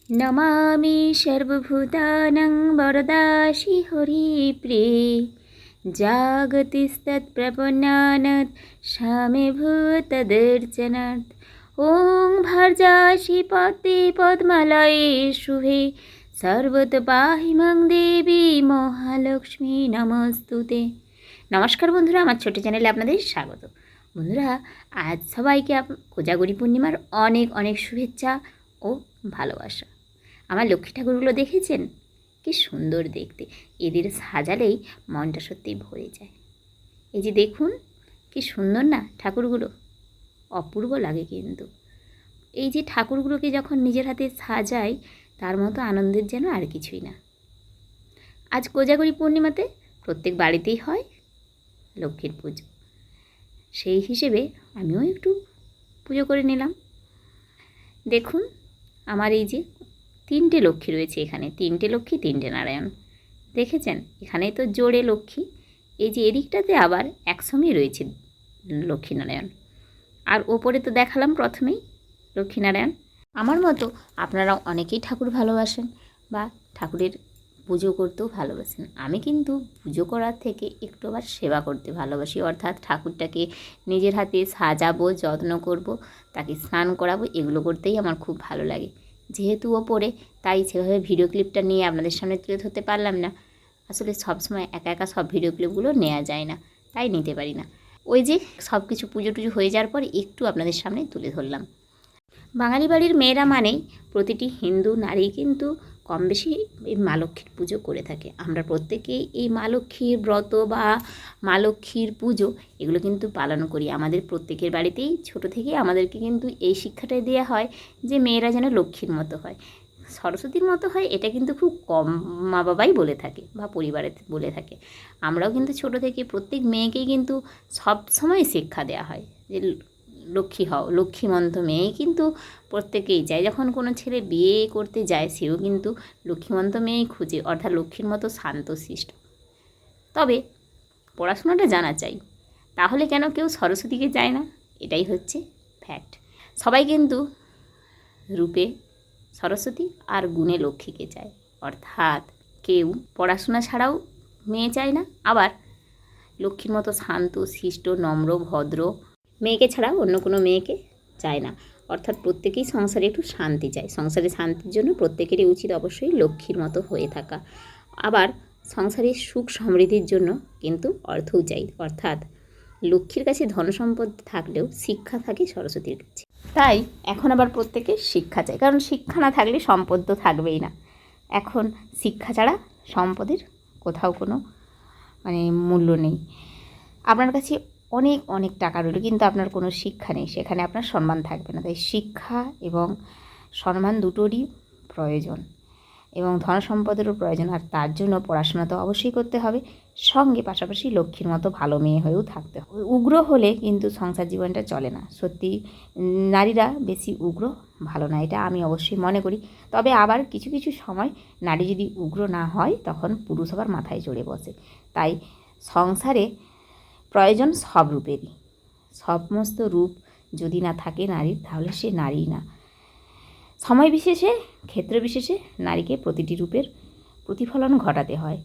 नमामि सर्वभूतानां वरदासि हरिप्रिये जागतिस्तत्प्रपन्नानात् सामे भूतदर्शनात् ॐ भर्जासि पते पद्मलये शुभे सर्वतो पाहि मां देवी মহালক্ষ্মী নমস্তুতে। নমস্কার বন্ধুরা, আমার ছোট চ্যানেলে আপনাদের স্বাগত। বন্ধুরা, আজ সবাইকে কোজাগরী পূর্ণিমার অনেক অনেক শুভেচ্ছা ও ভালোবাসা। আমার লক্ষ্মী ঠাকুরগুলো দেখেছেন? কি সুন্দর দেখতে, এদের সাজালেই মনটা সত্যিই ভরে যায়। এই যে দেখুন কি সুন্দর না ঠাকুরগুলো, অপূর্ব লাগে। কিন্তু এই যে ঠাকুরগুলোকে যখন নিজের হাতে সাজাই, তার মতো আনন্দের যেন আর কিছুই না। আজ কোজাগরী পূর্ণিমাতে প্রত্যেক বাড়িতেই হয় লক্ষ্মীর পুজো, সেই হিসেবে আমিও একটু পুজো করে নিলাম। দেখুন আমার এই যে 3টে লক্ষ্মী রয়েছে এখানে, 3টে লক্ষ্মী 3টে নারায়ণ। দেখেছেন এখানে তো জোড়ে লক্ষ্মী, এই যে এদিকটাতে আবার একসঙ্গেই রয়েছে লক্ষ্মীনারায়ণ। আর ওপরে তো দেখালাম প্রথমেই লক্ষ্মীনারায়ণ। আমার মতো আপনারা অনেকেই ঠাকুর ভালোবাসেন বা ঠাকুরের পুজো করতেও ভালোবাসেন। আমি কিন্তু পুজো করার থেকে একটু আবার সেবা করতে ভালোবাসি, অর্থাৎ ঠাকুরটাকে নিজের হাতে সাজাবো, যত্ন করব, তাকে স্নান করাবো, এগুলো করতেই আমার খুব ভালো লাগে। যেহেতু ওপরে, তাই সেভাবে ভিডিও ক্লিপটা নিয়ে আপনাদের সামনে তুলে ধরতে পারলাম না। আসলে সবসময় একা একা সব ভিডিও ক্লিপগুলো নেওয়া যায় না, তাই নিতে পারি না। ওই যে সব কিছু পুজো টুজো হয়ে যাওয়ার পর একটু আপনাদের সামনে তুলে ধরলাম। বাঙালি বাড়ির মেয়েরা মানেই প্রতিটি হিন্দু নারী কিন্তু কম বেশি এই মা লক্ষ্মীর পুজো করে থাকে। আমরা প্রত্যেকেই এই মা লক্ষ্মীর ব্রত বা মা লক্ষ্মীর পুজো এগুলো কিন্তু পালন করি। আমাদের প্রত্যেকের বাড়িতেই ছোটো থেকে আমাদেরকে কিন্তু এই শিক্ষাটাই দেওয়া হয় যে মেয়েরা যেন লক্ষ্মীর মতো হয়, সরস্বতীর মতো হয়। এটা কিন্তু খুব কম মা বাবাই বলে থাকে বা পরিবারে বলে থাকে। আমরাও কিন্তু ছোটো থেকে প্রত্যেক মেয়েকেই কিন্তু সব সময় শিক্ষা দেওয়া হয় যে লক্ষ্মী হও, লক্ষ্মীমন্ত মেয়েই কিন্তু প্রত্যেকেই চায়। যখন কোনো ছেলে বিয়ে করতে যায়, সেও কিন্তু লক্ষ্মীমন্ত মেয়েই খুঁজে, অর্থাৎ লক্ষ্মীর মতো শান্তশিষ্ট। তবে পড়াশোনাটা জানা চাই, তাহলে কেন কেউ সরস্বতীকে চায় না? এটাই হচ্ছে ফ্যাক্ট। সবাই কিন্তু রূপে সরস্বতী আর গুণে লক্ষ্মীকে চায়, অর্থাৎ কেউ পড়াশোনা ছাড়াও মেয়ে চায় না, আবার লক্ষ্মীর মতো শান্ত শিষ্ট নম্র ভদ্র মেয়েকে ছাড়া অন্য কোনো মেয়েকে চায় না। অর্থাৎ প্রত্যেকেই সংসারে একটু শান্তি চায়। সংসারে শান্তির জন্য প্রত্যেকেরই উচিত অবশ্যই লক্ষ্মীর মতো হয়ে থাকা। আবার সংসারের সুখ সমৃদ্ধির জন্য কিন্তু অর্থও চাই, অর্থাৎ লক্ষ্মীর কাছে ধন সম্পদ থাকলেও শিক্ষা থাকে সরস্বতীর কাছে। তাই এখন আবার প্রত্যেকে শিক্ষা চাই, কারণ শিক্ষা না থাকলে সম্পদ তো থাকবেই না। এখন শিক্ষা ছাড়া সম্পদের কোথাও কোনো মূল্য নেই। আপনার কাছে অনেক অনেক টাকা রইল, কিন্তু আপনার কোনো শিক্ষা নেই, সেখানে আপনার সম্মান থাকবে না। তাই শিক্ষা এবং সম্মান দুটোরই প্রয়োজন, এবং ধন সম্পদেরও প্রয়োজন। আর তার জন্য পড়াশোনা তো অবশ্যই করতে হবে, সঙ্গে পাশাপাশি লক্ষ্মীর মতো ভালো মেয়ে হয়েও থাকতে হবে। উগ্র হলে কিন্তু সংসার জীবনটা চলে না। সত্যি নারীরা বেশি উগ্র ভালো না, এটা আমি অবশ্যই মনে করি। তবে আবার কিছু কিছু সময় নারী যদি উগ্র না হয়, তখন পুরুষ আবার মাথায় চড়ে বসে। তাই সংসারে প্রয়োজন সব রূপেরই। সমস্ত রূপ যদি না থাকে নারীর, তাহলে সে নারী না। সময় বিশেষে, ক্ষেত্র বিশেষে নারীকে প্রতিটি রূপের প্রতিফলন ঘটাতে হয়।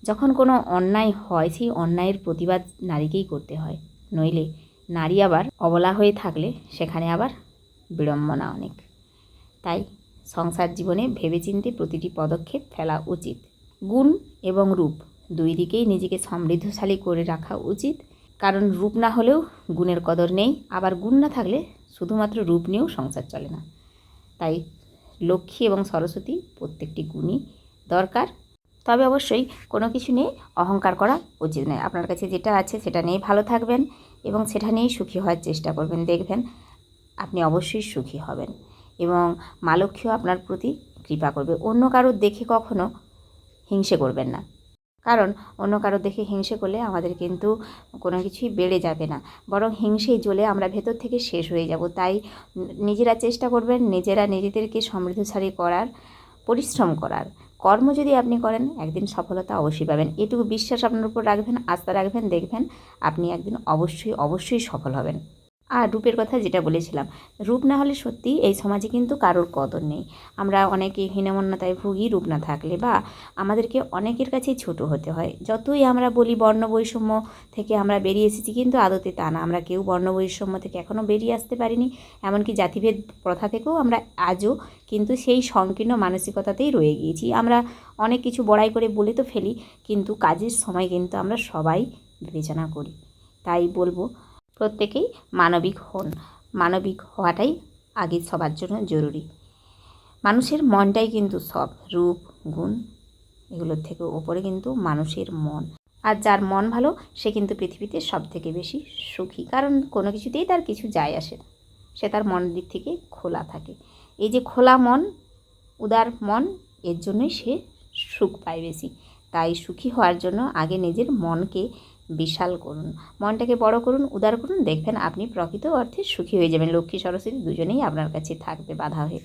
যখন কোনো অন্যায় হয়, সেই অন্যায়ের প্রতিবাদ নারীকেই করতে হয়, নইলে নারী আবার অবলা হয়ে থাকলে সেখানে আবার বিড়ম্বনা অনেক। তাই সংসার জীবনে ভেবেচিন্তে প্রতিটি পদক্ষেপ ফেলা উচিত। গুণ এবং রূপ দুই দিকেই নিজেকে সমৃদ্ধশালী করে রাখা উচিত, কারণ রূপ না হলেও গুণের কদর নেই, আবার গুণ না থাকলে শুধুমাত্র রূপ নিয়েও সংসার চলে না। তাই লক্ষ্মী এবং সরস্বতী প্রত্যেকটি গুণই দরকার। তবে অবশ্যই কোনো কিছু নিয়ে অহংকার করা উচিত নয়। আপনার কাছে যেটা আছে সেটা নিয়েই ভালো থাকবেন এবং সেটা নিয়েই সুখী হওয়ার চেষ্টা করবেন। দেখবেন আপনি অবশ্যই সুখী হবেন এবং মা লক্ষ্মীও আপনার প্রতি কৃপা করবে। অন্য কারোর দেখে কখনো হিংসে করবেন না, কারণ অন্য কারো দেখে হিংসে করলে আমাদের কিন্তু কোনো কিছুই বেড়ে যাবে না, বরং হিংসেই জ্বলে আমরা ভেতর থেকে শেষ হয়ে যাব। তাই নিজেরা চেষ্টা করবেন, নিজেরা নিজেদেরকে সমৃদ্ধশালী করার, পরিশ্রম করার। কর্ম যদি আপনি করেন, একদিন সফলতা অবশ্যই পাবেন। এটুকু বিশ্বাস আপনার উপর রাখবেন, আস্থা রাখবেন, দেখবেন আপনি একদিন অবশ্যই অবশ্যই সফল হবেন। আর রূপের কথা যেটা বলেছিলাম, রূপ না হলে সত্যিই এই সমাজে কিন্তু কারোর কদর নেই। আমরা অনেকে হীনমন্যতায় ভুগি রূপ না থাকলে, বা আমাদেরকে অনেকের কাছেই ছোট হতে হয়। যতই আমরা বলি বর্ণ বৈষম্য থেকে আমরা বেরিয়ে এসেছি, কিন্তু আদতে তা না। আমরা কেউ বর্ণ বৈষম্য থেকে এখনও বেরিয়ে আসতে পারিনি। এমনকি জাতিভেদ প্রথা থেকেও আমরা আজও কিন্তু সেই সংকীর্ণ মানসিকতাতেই রয়ে গিয়েছি। আমরা অনেক কিছু বড়াই করে বলে তো ফেলি, কিন্তু কাজের সময় কিন্তু আমরা সবাই বিবেচনা করি। তাই বলবো, প্রত্যেকেই মানবিক হন। মানবিক হওয়াটাই আগে সবার জন্য জরুরি। মানুষের মনটাই কিন্তু সব, রূপ গুণ এগুলোর থেকে ওপরে কিন্তু মানুষের মন। আর যার মন ভালো সে কিন্তু পৃথিবীতে সব থেকে বেশি সুখী, কারণ কোনো কিছুতেই তার কিছু যায় আসে না, সে তার মনের দিক থেকে খোলা থাকে। এই যে খোলা মন, উদার মন, এর জন্যই সে সুখ পায় বেশি। তাই সুখী হওয়ার জন্য আগে নিজের মনকে বিশাল করুন, মনটাকে বড় করুন, উদার করুন, দেখবেন আপনি প্রকৃত অর্থে সুখী হয়ে যাবেন। লক্ষ্মী সরস্বতী দুজনেই আপনার কাছে থাকবে বাধা হয়ে।